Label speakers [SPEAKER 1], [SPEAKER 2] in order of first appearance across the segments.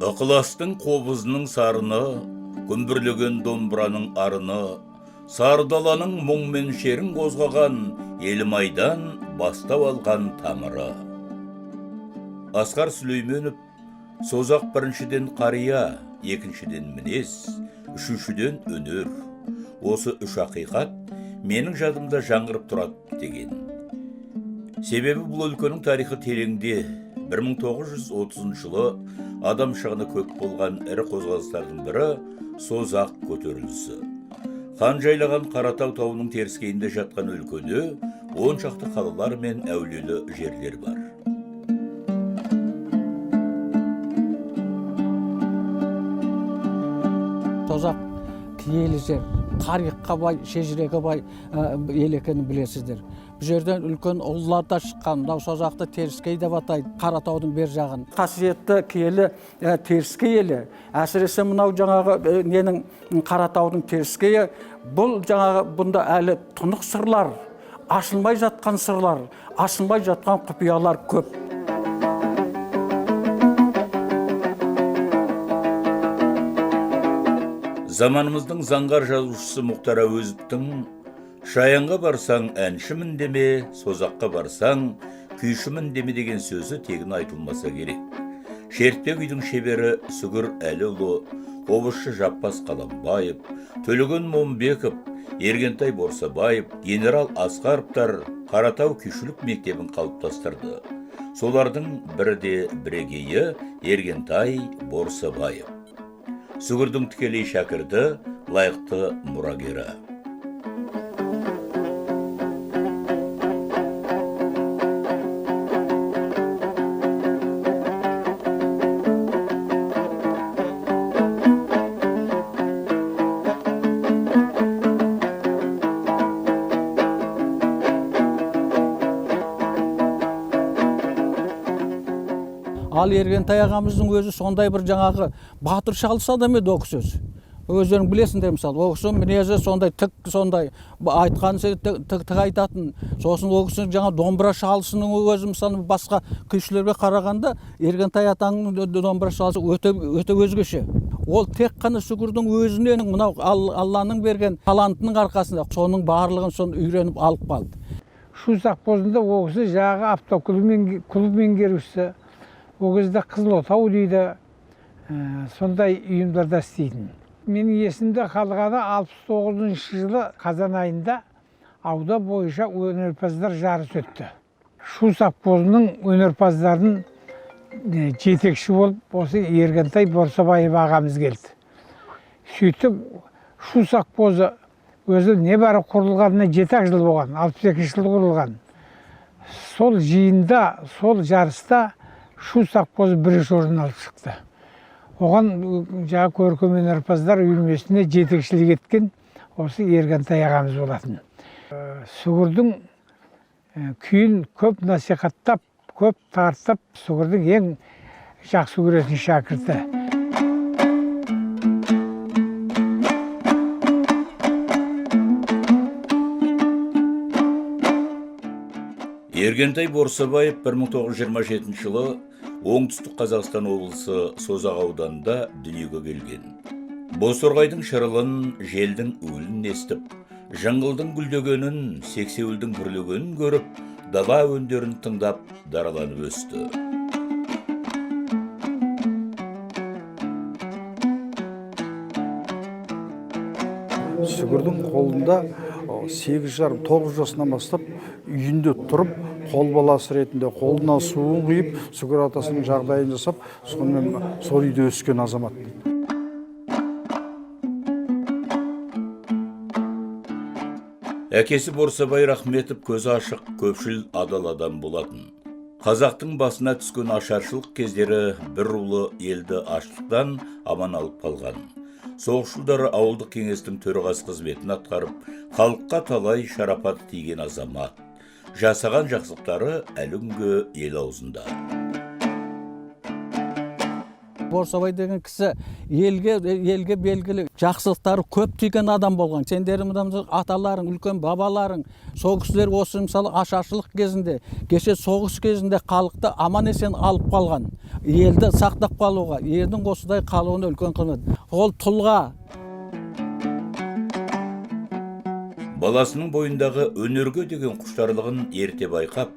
[SPEAKER 1] Ықыластың қобызының сарыны, күмбірлеген домбыраның арыны, сардаланың мұңмен шерін қозғаған, елімайдан бастап алған тамыры. Асқар Сүлейменов, созақ біріншіден қария, екіншіден мінез, үшіншіден өнер. Осы үш ақиқат менің жадымда жаңғырып тұрады деген. Себебі бұл өлкенің тарихы тереңде. 1930 жылы адам шығыны көп болған ірі қозғалыстардың бірі созақ көтерілісі. Қан жайлаған Қаратау тауының теріскейінде жатқан өлкеде 10 шақты қалалар мен әулиелі жерлер бар.
[SPEAKER 2] Созақ киелі жер, тарихқа бай, шежіреге бай ел екенін білесіздер. Бұл жерден үлкен ұлылар да шыққан, мынау Созақты теріскей деп атайды, Қаратаудың бер жағын. Қасиетті киелі теріскей елі, әсіресе мынау жаңағы ненің Қаратаудың теріскейі, бұл жаңағы бұнда әлі тұнық сырлар, ашылмай жатқан сырлар, ашылмай жатқан құпиялар көп.
[SPEAKER 1] Заманымыздың заңғар жазушысы Мұхтар Әуезовтің «Шаянға барсаң әншімін деме, созаққа барсаң күйшімін деме» деген сөзі тегін айтылмаса керек. Шертпек үйдің шебері Сүгір Әліұлы, қобызшы Жаппас Қаламбаев, Төлеген Момбеков, Ергентай Борсабаев, генерал Асқаровтар Қаратау күйшілік мектебін қалыптастырды. Солардың бірі де бірегейі Ергентай Борсабаев. Сүгірдің тікелей шәкірді, лайықты мұрагері.
[SPEAKER 2] Ал Ергентай ағамыздың өзі сондай бір жаңағы батыр шалыс адам еді ол сөз. Өздерің білесіңдер, мысалы, ол кісінің мінезі сондай тік, сондай айтқан тік айтатын. Сосын ол кісінің жаңа домбыра шалысының өзі, мысалы, басқа күйшілерге қарағанда Ергентай атаның домбыра шалысы өте өзгеше. Ол тек қана Сүгірдің өзінен мынау Алланың берген талантының арқасында соның барлығын үйреніп алып қалды.
[SPEAKER 3] Шу совхозында ол кісі жағы автоклуб меңгерушісі. Ол кезде Қызылотау дейді, сондай ұйымдарда істейтін. Менің есімде қалғаны 69 жылы қазан айында ауда бойынша өнерпаздар жарысы өтті. Шу совхозының өнерпаздарын жетекші болып, осы Ергентай Борсабаев ағамыз келді. Сөйтіп, Шу совхозы өзі небәрі құрылғанына 7 жыл болған, 62 жыл құрылған. Сол жиында, сол жарыста Шу совхозы бірінші орын алып шықты. Оған жаңа көркем өнерпаздар үйірмесіне жетекшілік еткен осы Ергентай ағамыз болатын. Сүгірдің күйін көп насихаттап, көп тартып, Сүгірдің ең жақсы көретін шәкірті.
[SPEAKER 1] Ергентай Борсабаев 1927 жылы оңтүстік Қазақстан облысы Созақ ауданында дүниеге келген. Бозторғайдың шырылын, желдің уілін естіп, жыңғылдың гүлдегенін, сексеуілдің бүрлегенін көріп, дала өндерін тыңдап, дараланып өсті.
[SPEAKER 4] Сүгірдің қолында 8,5-9 жасынан бастап үйінде тұрып, қол баласы ретінде қолына суын құйып, Сүгір атасының жағдайын жасап, сонымен сол үйде өскен азамат.
[SPEAKER 1] Әкесі Борсабай Рахметов көзі ашық, көпшіл адал адам болатын. Қазақтың басына түскен ашаршылық кездері бір рулы елді аштықтан аман алып қалған. Соғыс жылдары ауылдық кеңестің төрағасы қызметін атқарып, халыққа талай шарапат тиген азамат. Жасаған жақсылықтары әлі күнге ел аузында.
[SPEAKER 2] Борсабай деген кісі елге белгілі жақсылықтары көп түйген адам болған. Сендердің аталарың, үлкен бабаларың, сол кісілер осы мысалы ашаршылық кезінде, кеше соғыс кезінде халықты аман есен алып қалған. Елді сақтап қалуға, елдің осыдай қалуына үлкен қызмет. Ол тұлға.
[SPEAKER 1] Баласының бойындағы өнерге деген құштарлығын ерте байқап,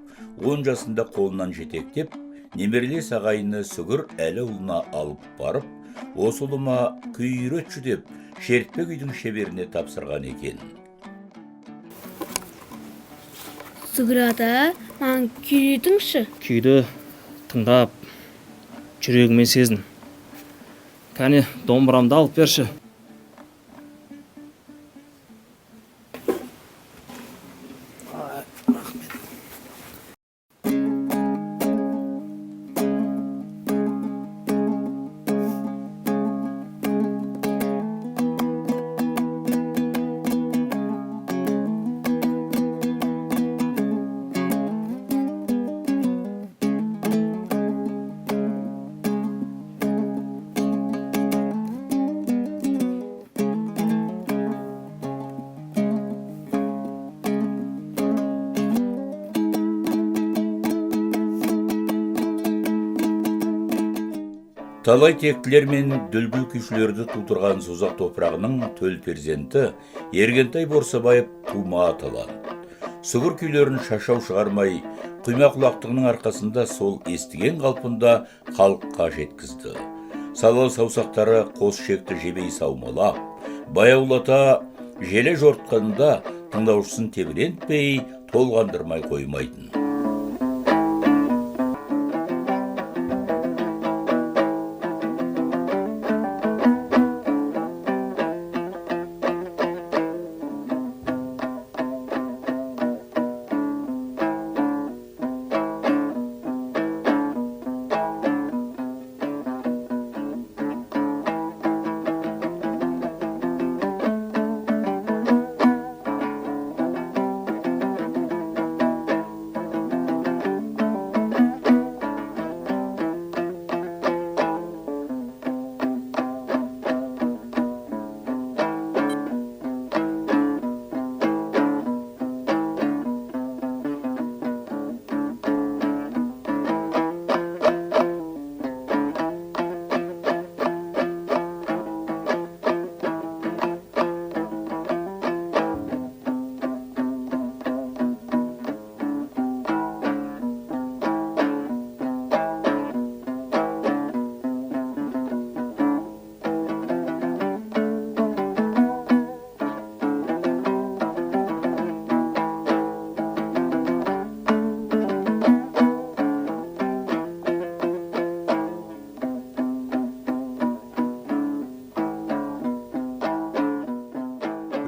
[SPEAKER 1] 10 жасында қолынан жетектеп, немерелес ағайыны Сүгір әлі ұлына алып барып, осы ұлыма күй үйретші деп, шертпе күйдің шеберіне тапсырған екен.
[SPEAKER 5] Сүгір ата, маған күй үйретіңізші.
[SPEAKER 6] Күйді тыңдап, жүрегімен сезін. Кәне, домбырамды алып берші.
[SPEAKER 1] Талай тектілер мен дүлгіл күйшілерді тудырған Созақ топырағының төл перзенті Ергентай Борсабаев тума аталады. Сүгір күйлерін шашау шығармай, құйма құлақтығының арқасында сол естіген қалпында халыққа жеткізді. Салал саусақтары қос шекті жебей саумалап, баяулата желе жортқанында тыңдаушысын тебірентпей, толғандырмай қоймайтын.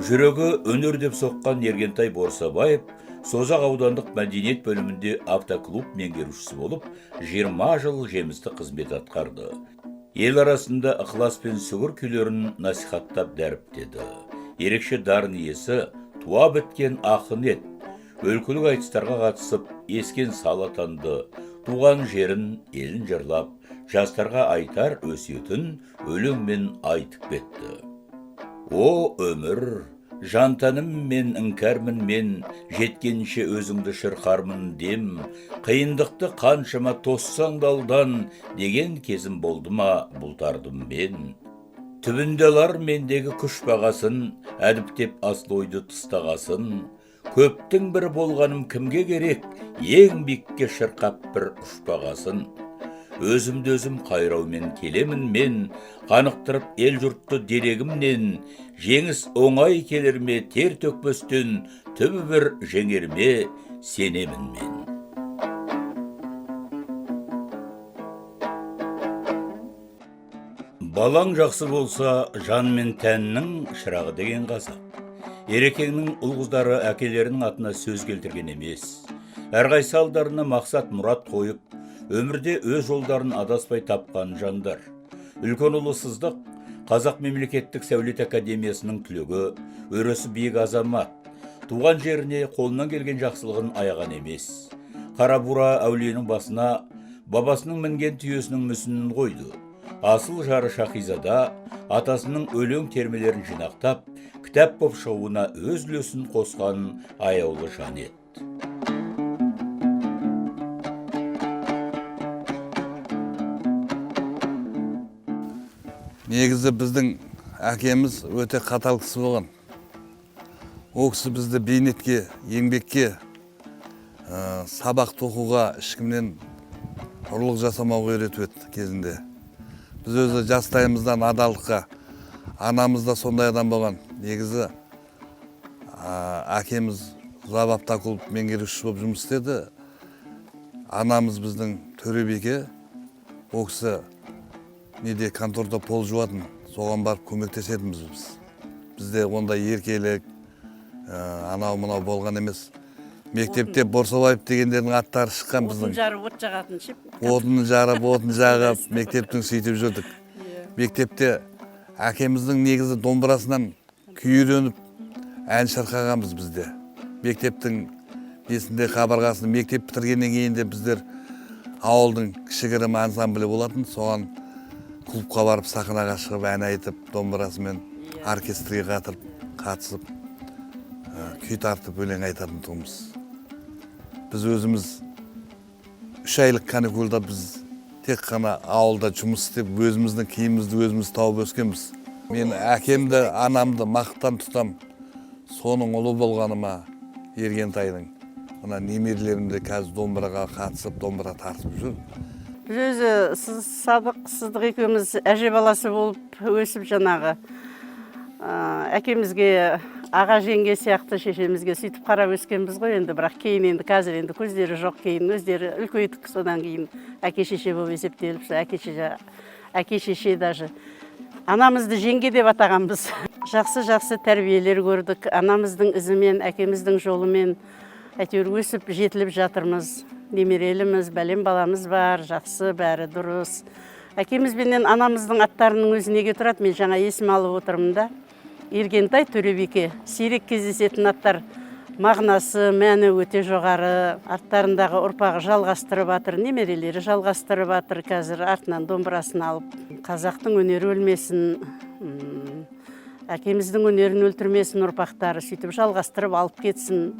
[SPEAKER 1] Жүрегі өнер деп соққан Ергентай Борсабаев Созақ аудандық мәдениет бөлімінде автоклуб меңгерушісі болып, 20 жыл жемісті қызмет атқарды. Ел арасында ықылас пен сүгір күйлерін насихаттап дәріптеді. Ерекше дарын иесі туа біткен ақын ет, өлкілік айтыстарға қатысып, ескен сал атанды, туған жерін, елін жырлап, жастарға айтар өсиетін өлеңмен айтып кетті. О өмір, жантаным мен іңкәрмін мен, жеткенше өзіңді шырқармын дем, қиындықты қаншама тоссаң далдан, деген кезім болды ма бұлтардым мен. Түбінде алар мендегі күш бағасын, әдіптеп асыл ойды тыстағасын, көптің бір болғаным кімге керек, ең биікке шырқап бір ұшпағасын. Өзімді өзім қайраумен келемін мен, қанықтырып ел жұртты дерегімнен, жеңіс оңай келер ме тер төкпестен, түбі бір жеңер ме сенемін мен. Балаң жақсы болса, жан мен тәннің шырағы деген қазақ. Ерекеңнің ұл-қыздары әкелерінің атына сөз келтірген емес. Әрқайсы алдарына мақсат мұрат қойып, өмірде өз жолдарын адаспай тапқан жандар. Үлкен ұлы Сыздық, Қазақ мемлекеттік сәулет академиясының түлегі, өресі биік азамат. Туған жеріне қолынан келген жақсылығын аяған емес. Қарабура әулиенің басына бабасының мінген түйесінің мүсінін қойды. Асыл жары Шахизада атасының өлең термелерін жинақтап, кітап боп шығуына өз үлесін қосқан аяулы жан еді.
[SPEAKER 7] Негізі біздің әкеміз өте қатал кісі болған. Ол кісі бізді бейнетке, еңбекке, сабақ тоқуға ешкімнен ұрлық жасамауға үйретіп еді кезінде. Біз өзі жастайымыздан адалдыққа, анамыз да сондай адам болған. Негізі әкеміз завод клуб меңгерушісі болып жұмыс істеді. Анамыз біздің Төребеке, ол кісі неде конторда пол жуатын, соған барып көмектесетінбіз біз. Бізде ондай еркелік, анау-мынау болған емес. Мектепте Борсобаев дегендердің аттары шыққан біздің.
[SPEAKER 8] Отын жарып, от жағатын шеп.
[SPEAKER 7] Отын жарып, отын жағып, мектептің сөйтіп жүрдік. Мектепте әкеміздің негізі домбырасынан күй үйреніп, ән шырқағанбыз бізде. Мектептің несінде қабырғасында мектеп бітіргеннен кейін де біздер ауылдың кішігірім ансамблі болатын, соған клубқа барып сахнаға шығып ән айтып, домбырасымен оркестрге қатысып, күй тартып өлең айтатын тұғымыз. Біз өзіміз 3 айлық каникулда біз тек қана ауылда жұмыс істеп, өзіміздің киімімізді өзіміз тауып өскенбіз. Мен әкемді, анамды мақтан тұтам. Соның ұлы болғаныма Ергентайдың. Мына немерелерімді қазір домбыраға қатысып, домбыра тартып жүр.
[SPEAKER 8] Біз өзі сыздық екеуміз әже баласы болып өсіп жаңағы. Әкемізге аға жеңге сияқты шешемізге сөйтіп қарап өскенбіз ғой енді, бірақ кейін енді қазір енді көздері жоқ, кейін өздері үлкейдік, содан кейін әке шеше болып есептеліп, әке шеше даже анамызды жеңге деп атағанбыз. Жақсы тәрбиелер көрдік, анамыздың ізімен, әкеміздің жолымен әйтеуір өсіп жетіліп жатырмыз. Немереліміз, бәлем баламыз бар, жақсы, бәрі дұрыс. Әкемізбенен анамыздың аттарының өзі неге тұрады, мен жаңа есім алып отырмын да. Ергентай, Төребеке, сирек кездесетін аттар, мағынасы, мәні өте жоғары. Арттарындағы ұрпағы жалғастырып атыр, немерелері жалғастырып атыр, қазір артынан домбырасын алып. Қазақтың өнері өлмесін, әкеміздің өнерін өлтірмесін ұрпақтары, сөйтіп жалғастырып алып кетсін.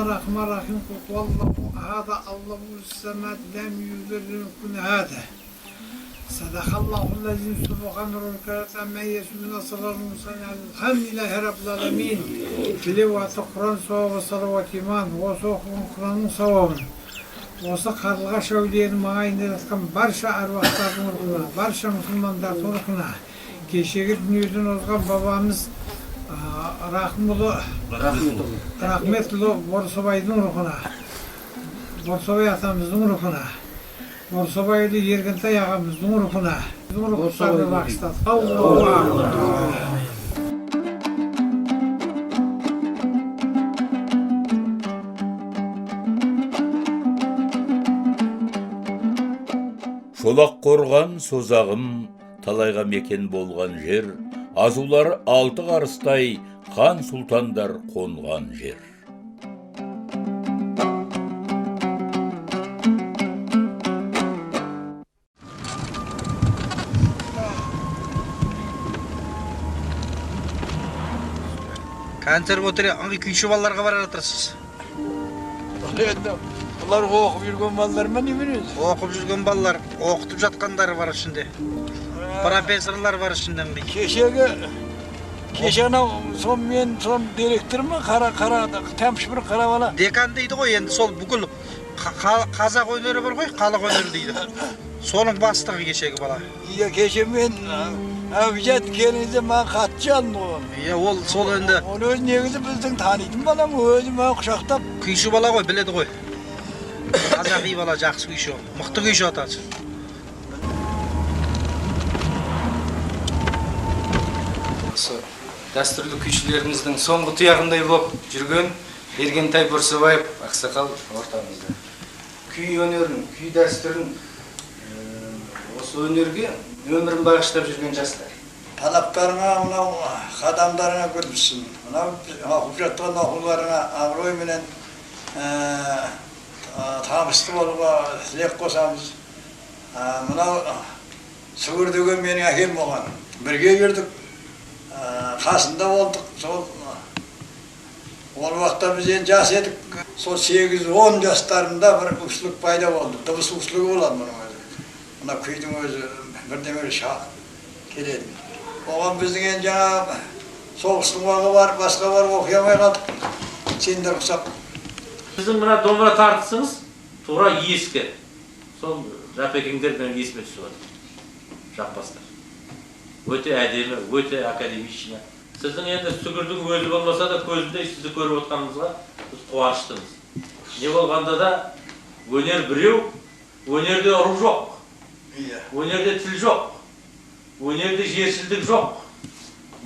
[SPEAKER 3] الرحمن الرحيم قل هو الله أحد الله الصمد لم يلد ولم يكن هذا صدق الله العظيم سبحان ربك عما يصفون وسلام على الحمد لله رب العالمين تلاوة القرآن صواب صلوات إيمان وصوف القرآن صواب осы қарлыға шәулерін маңайын жатқан барша аруақтардың рухына, барша мұсылмандардың рухына, кешегі дүниеден озған бабамыз Рахметұлы Борсобайдың рухына, Борсобай атамыздың рухына, Борсобайды Ергентай ағамыздың рухына, рухтарды бағыштады.
[SPEAKER 1] Шолақ қорған созағым, талайға мекен болған жер, азулары 6 қарыстай, хан сұлтандар қонған жер.
[SPEAKER 9] Консерватория аңғы күйші балаларға бара жатырсыз.
[SPEAKER 4] Бұлар оқып жүрген балалар ма не білесіз?
[SPEAKER 9] Оқып жүрген балалар, оқытып жатқандары бар ішінде. Профессорлар бар ішінде.
[SPEAKER 4] Кеше анау мен директор ма тәмші бір қара бала.
[SPEAKER 9] Декан дейді ғой, енді сол бүкіл қазақ өнері бар ғой, халық өнері дейді. Соның бастығы кешегі бала.
[SPEAKER 4] Кеше мен әбжат келіңізде маған қатшы алын ғой.
[SPEAKER 9] Ол сол енді.
[SPEAKER 4] Ол өз негізі біздің танитын балам, өзі маған құшақтап.
[SPEAKER 9] Күйші бала ғой, біледі ғой. Қазақи бала, жақсы күйші, мықты күйші атасы.
[SPEAKER 10] Дәстүрлі күйшілеріміздің соңғы тұяғындай болып жүрген Ергентай Борсобаев ақсақал ортамызда. Күй өнерін, күй дәстүрін, осы өнерге өмірін бағыштап жүрген жастар.
[SPEAKER 11] талаптарыңа мынау қадамдарыңа көрсін. Мынау оқып жатқан оқуларыңа абырой менен табысты болуға тілек қосамыз. Мынау Сүгір деген менің әкем болған. Бірге жүрдік, қасында болдық. Ол уақытта біз енді жас едік. Сол 8-10 жастарында бір ұшылық пайда болды. Дыбыс ұшылығы болады мұның өзі. Мына күйдің өзі бірдемелі шақ келеді. Оған біздің енді жаңа соғыстың уағы бар, басқа бар, оқи алмай қалдық. Сендер құсап.
[SPEAKER 12] Сіздің мына домбыра тартысыңыз тура ескі. Сол Жапекеңдер мен есіме түсіп отыр. Жаппастар. Өте әдемі, өте академична. Сіздің енді Сүгірдің өзі болмаса да көзінде сізді көріп отқанымызға біз қуаныштымыз. Не болғанда да өнер біреу, өнерде ұру жоқ. Өнерде тіл жоқ. Өнерде жершілдік жоқ.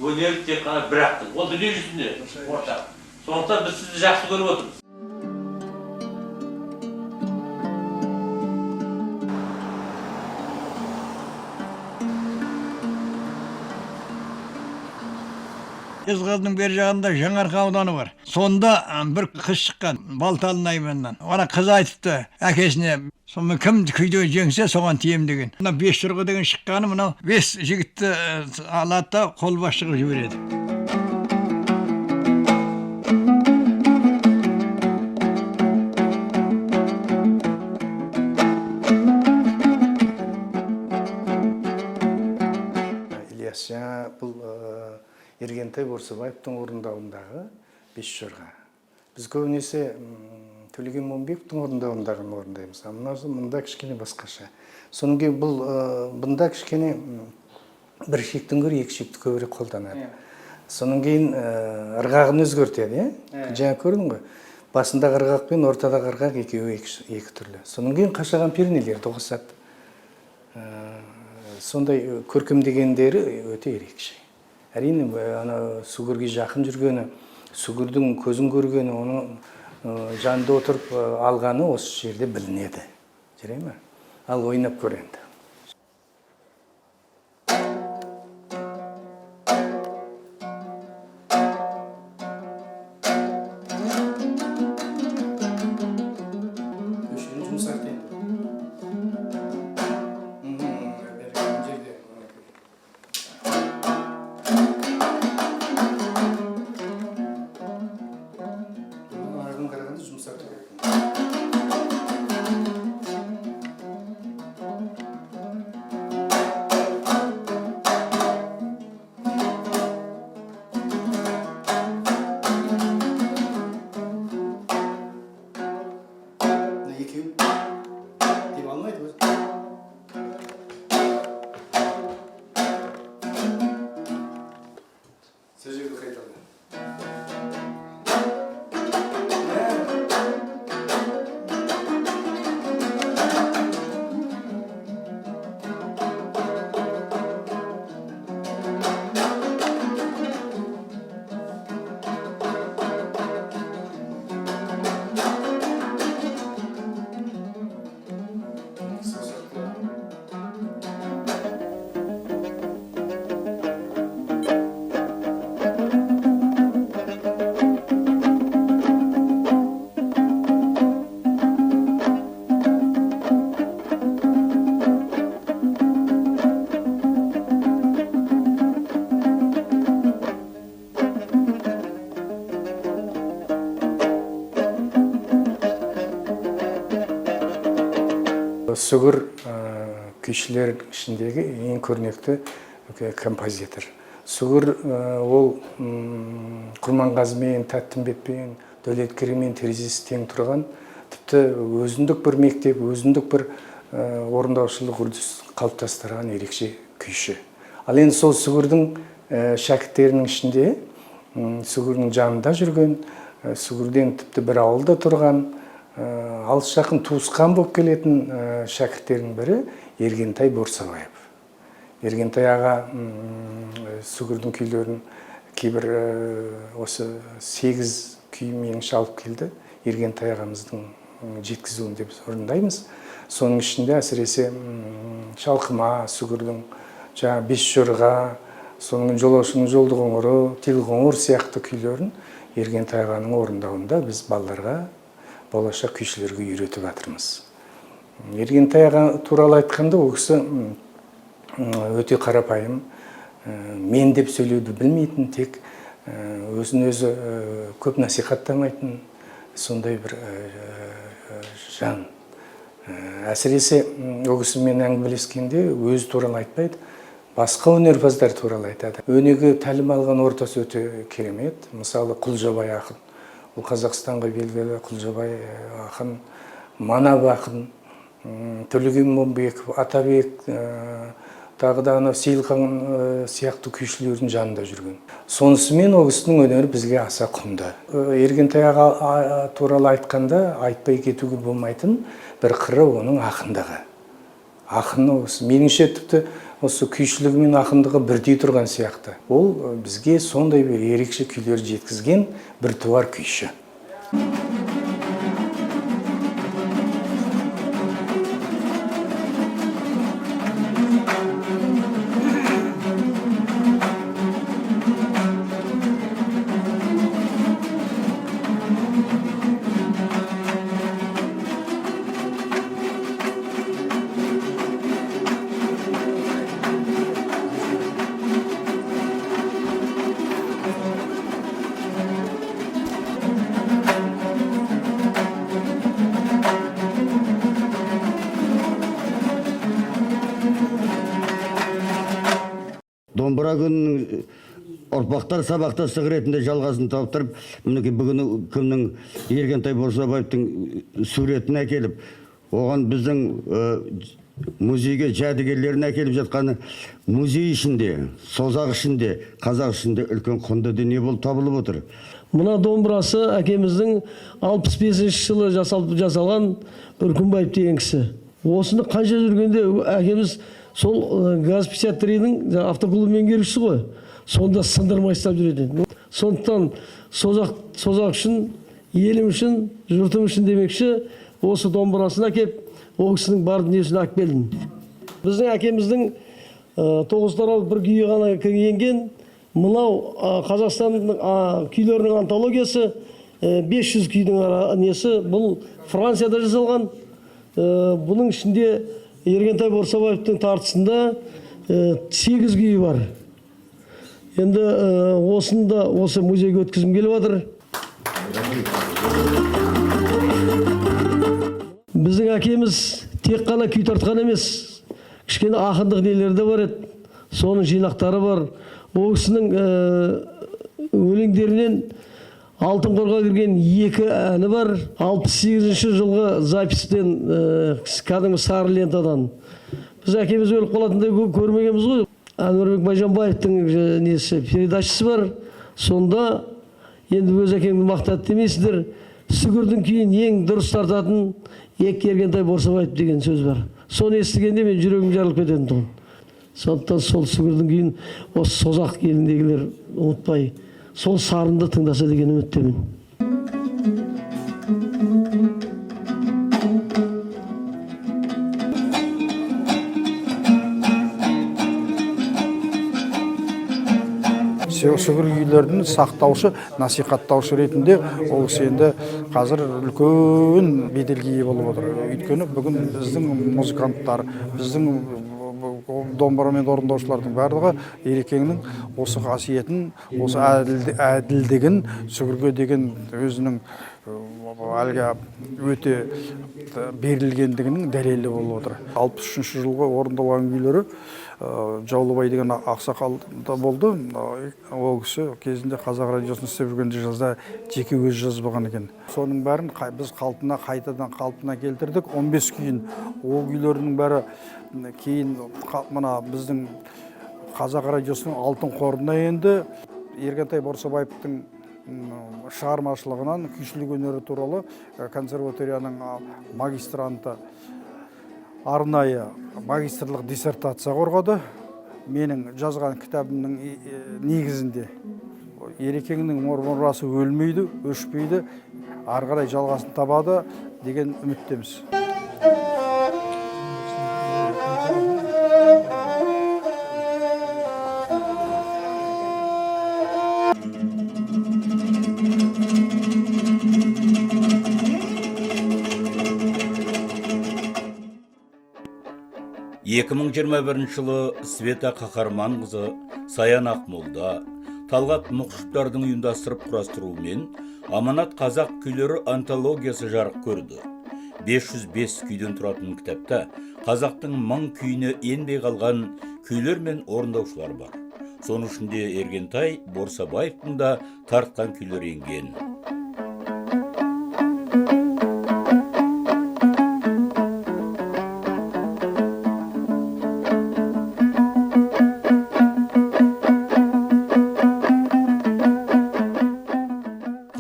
[SPEAKER 12] Өнер тек қана бір ақтың. Ол дүние жүзінде ортақ. Сондықтан біз сізді жақсы көріп отырмыз.
[SPEAKER 11] Жезқазғанның бер жағында Жаңарқа ауданы бар. Сонда бір қыз шыққан Балталы айменнен. Ona қыз айтыпты әкесіне, сонымен кім күйде жеңсе соған тием деген. Мына 5 жырғы деген шыққаны мынау 5 жігітті алады да қолбасшыға жібереді.
[SPEAKER 13] Ильяс жаңа бұл Ергентай Борсыбаевтың орындауындағы 5 жырға. Біз көбінесе Төлеген Момбековтың орындауындағын орындаймыз. Мұнда кішкене басқаша. Соның кейін бұнда кішкене бір шектің көрі екі шекті көбірек қолданады. Соның кейін ырғағын өзгертеді. Жаңа көрдің ғой. Басындағы ырғақ пен ортадағы ырғақ екеуі екі түрлі. Соның кейін қашаған пернелерді қосады. Сондай көркемдегендері өте ерекше. Әрине, Сүгірге жақын жүргені, Сүгірдің көзін көргені, оның жанында отырып алғаны осы жерде білінеді. Жүрей ме? Ал ойнап көр енді. Сүгір күйшілер ішіндегі ең көрнекті композитор. Сүгір ол Құрманғазымен, Тәттімбетпен, Дәулеткереймен терезесі тең тұрған, тіпті өзіндік бір мектеп, өзіндік бір орындаушылық үрдіс қалыптастырған ерекше күйші. Ал енді сол Сүгірдің шәкірттерінің ішінде, Сүгірдің жанында жүрген, Сүгірден тіпті бір ауылда тұрған, алыс жақын туысқан болып келетін шәкірттердің бірі Ергентай Борсыбаев. Ергентай аға Сүгірдің күйлерін кейбір осы 8 күймен шалып келді. Ергентай ағамыздың жеткізуін деп орындаймыз. Соның ішінде әсіресе Шалқыма, Сүгірдің 5 жырға, соның жолаушының жолды қоңыры, тил қоңыр сияқты күйлерін Ергентай ағаның орындауында біз балаларға, болашақ күйшілерге үйретіп жатырмыз. Ергентай аға туралы айтқанда ол кісі өте қарапайым, мен деп сөйлеуді білмейтін, тек өзін өзі көп насихаттамайтын сондай бір жан. Әсіресе ол кісімен әңгімелескенде өзі туралы айтпайды, басқа өнерпаздар туралы айтады. Өнеге тәлім алған ортасы өте керемет. Мысалы, Құлжабай ақын. Ол Қазақстанға белгілі Құлжабай ақын, Манап ақын, Төлеген Момбеков, Атабек, тағы да Сейілхан сияқты күйшілердің жанында жүрген. Сонысымен ол кісінің өнері бізге аса құнды. Ергентай аға туралы айтқанда айтпай кетуге болмайтын бір қыры оның ақындығы. Ақыны осы меніңше тіпті осы күйшілігі мен ақындығы бірдей тұрған сияқты. Ол бізге сондай бір ерекше күйлер жеткізген бір туар күйші.
[SPEAKER 14] Домбыра күнінің ұрпақтар сабақтастығы ретінде жалғасын тауып, мінекей бүгін кімнің Ергентай Борсабаевтың суретін әкеліп, оған біздің музейге жәдігерлерін әкеліп жатқаны музей ішінде, созақ ішінде, қазақ ішінде үлкен құнды дүние болып табылып отыр.
[SPEAKER 15] Мына домбырасы әкеміздің 65 жылы жасалған Үркімбаев деген кісі. Осыны қанша жүргенде әкеміз сол ГАЗ-53-ның автоклуб меңгерушісі ғой. Сонда сындырмай ұстап жүреді. Сондықтан созақ үшін, елім үшін, жұртым үшін демекші, осы домбырасын әкеп, ол кісінің бар дүниесін әкеп келдім. Біздің әкеміздің 9 тарау бір күйі ғана енген, мынау Қазақстанның күйлерінің антологиясы, 500 күйдің несі, бұл Францияда жасалған. Бұның ішінде Ергентай Борсабаевтың тартысында 8 күйі бар. Енді осында осы музейге өткізім келіп жатыр. Біздің әкеміз тек қана күй тартқан емес, кішкене ақындық нелері де бар еді. Соның жинақтары бар. Ол кісінің өлеңдерінен Алтын қорға кірген 2 әні бар. 68-ші жылғы запистен кәдімгі сары лентадан. Біз әкеміз өліп қалатындай көрмегенбіз ғой. Әнуарбек Байжанбаевтың несі передачасы бар. Сонда енді өз әкемді мақтады демейсіздер. Сүгірдің күйін ең дұрыс тартатын Ергентай Борсабаев деген сөз бар. Соны естігенде мен жүрегім жарылып кететін тұғын. Сондықтан сол сүгірдің күйін осы созақ еліндегілер ұмытпай сол сарынды тыңдаса деген үміттемін.
[SPEAKER 4] Сүгір күйлердің сақтаушы, насихаттаушы ретінде ол кісі енді қазір үлкен беделге ие болып отыр. Өйткені бүгін біздің музыканттар, біздің домбырамен орындаушылардың барлығы Ерекеңнің осы қасиетін, осы әділдігін, сүгірге деген өзінің әлгі өте берілгендігінің дәлелі болып отыр. 63 жылғы орындалған күйлері Жаулыбай деген ақсақалда болды. Ол кісі кезінде Қазақ радиосын істеп жүргенде жазда жеке өз жазбаған екен. Соның бәрін біз қайтадан қалпына келтірдік. 15 күйін ол күйлердің бәрі кейін мына біздің Қазақ радиосының алтын қорына енді. Ергентай Борсабаевтың шығармашылығынан күйшілік өнері туралы консерваторияның магистранты арнайы магистрлық диссертация қорғады. Менің жазған кітабымның негізінде Ерекеңнің мұрасы өлмейді, өшпейді, ары қарай жалғасын табады деген үміттеміз.
[SPEAKER 1] жылы Света Қахарманқызы, Саян Ақмолда, Талғат Мұқышевтардың ұйымдастырып құрастыруымен Аманат қазақ күйлері антологиясы жарық көрді. 505 күйден тұратын кітапта қазақтың мың күйіне енбей қалған күйлер мен орындаушылар бар. Соның ішінде Ергентай Борсабаевтың да тартқан күйлер енген.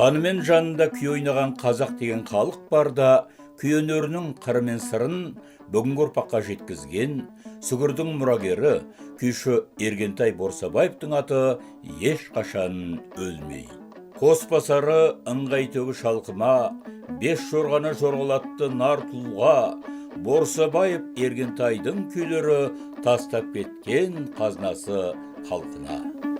[SPEAKER 1] Ханымен жанында күй ойнаған қазақ деген халық бар да, күй өнерінің қыры мен сырын бүгінгі ұрпаққа жеткізген сүгірдің мұрагері күйші Ергентай Борсабаевтың аты ешқашан өлмей. Қосбасары ыңғай төгі шалқыма, 5 жорғаны жорғалатты нар тұлға, Борсабаев Ергентайдың күйлері тастап кеткен қазынасы халқына.